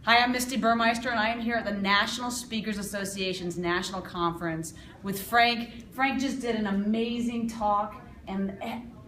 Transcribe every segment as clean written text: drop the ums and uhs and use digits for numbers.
Hi, I'm Misty Burmeister, and I am here at the National Speakers Association's National Conference with Frank. Frank just did an amazing talk, and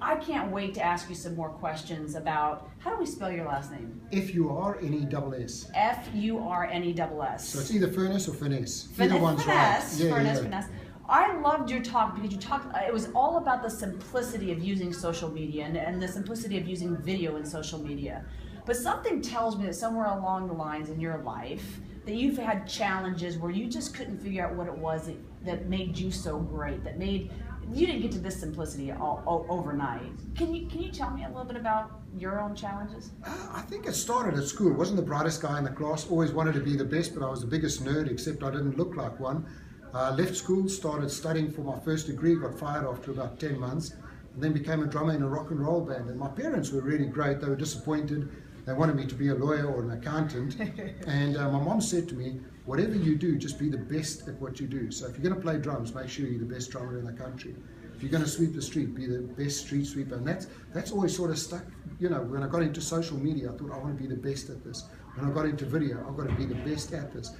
I can't wait to ask you some more questions about, how do we spell your last name? F-U-R-N-E-S-S. F-U-R-N-E-S-S. So it's either Furness or Furness. Either one's Furness, right. Furness. I loved your talk because you talked, it was all about the simplicity of using social media and the simplicity of using video in social media. But something tells me that somewhere along the lines in your life that you've had challenges where you just couldn't figure out what it was that made you so great, that made you didn't get to this simplicity overnight. Can you tell me a little bit about your own challenges? I think it started at school. I wasn't the brightest guy in the class, always wanted to be the best, but I was the biggest nerd, except I didn't look like one. Left school, started studying for my first degree, got fired after about 10 months, and then became a drummer in a rock and roll band. And my parents were really great. They were disappointed. They wanted me to be a lawyer or an accountant. And my mom said to me, whatever you do, just be the best at what you do. So if you're going to play drums, make sure you're the best drummer in the country. If you're going to sweep the street, be the best street sweeper. And that's always sort of stuck. You know, when I got into social media, I thought I want to be the best at this. When I got into video, I've got to be the best at this.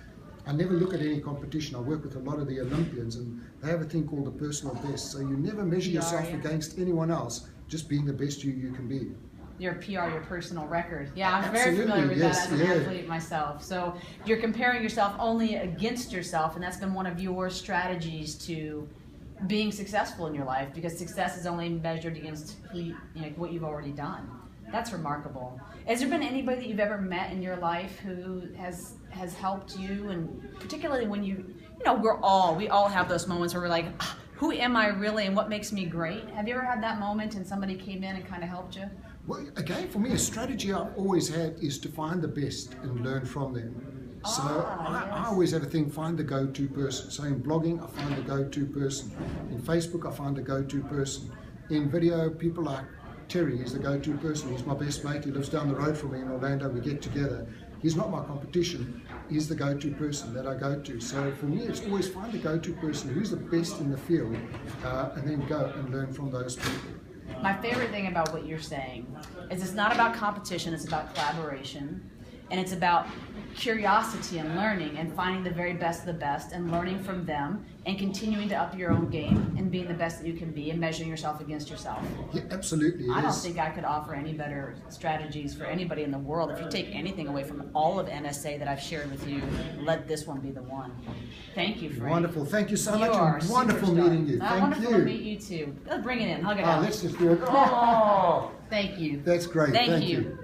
I never look at any competition. I work with a lot of the Olympians, and they have a thing called the personal best. So you never measure yourself against anyone else, just being the best you can be. Your PR, your personal record. Yeah, I'm very familiar with that as an athlete myself. So you're comparing yourself only against yourself, and that's been one of your strategies to being successful in your life, because success is only measured against what you've already done. That's remarkable. Has there been anybody that you've ever met in your life who has helped you, and particularly when we all have those moments where we're like, who am I really and what makes me great? Have you ever had that moment and somebody came in and kind of helped you? Well, again, for me, a strategy I've always had is to find the best and learn from them. So I always have a thing, find the go-to person. So in blogging, I find the go-to person. In Facebook, I find the go-to person. In video, people like Terry, he's the go-to person. He's my best mate. He lives down the road from me in Orlando. We get together. He's not my competition. He's the go-to person that I go to. So for me, it's always find the go-to person, who's the best in the field, and then go and learn from those people. My favorite thing about what you're saying is it's not about competition, it's about collaboration, and it's about curiosity and learning and finding the very best of the best and learning from them and continuing to up your own game and being the best that you can be and measuring yourself against yourself. Yeah, absolutely. I don't think I could offer any better strategies for anybody in the world. If you take anything away from all of NSA that I've shared with you, let this one be the one. Thank you, Frank. Wonderful. Thank you so much. You are wonderful meeting you. Thank wonderful you. to meet you too. Let's bring it in. Hug it out. Let's just do it. Oh, thank you. That's great. Thank you.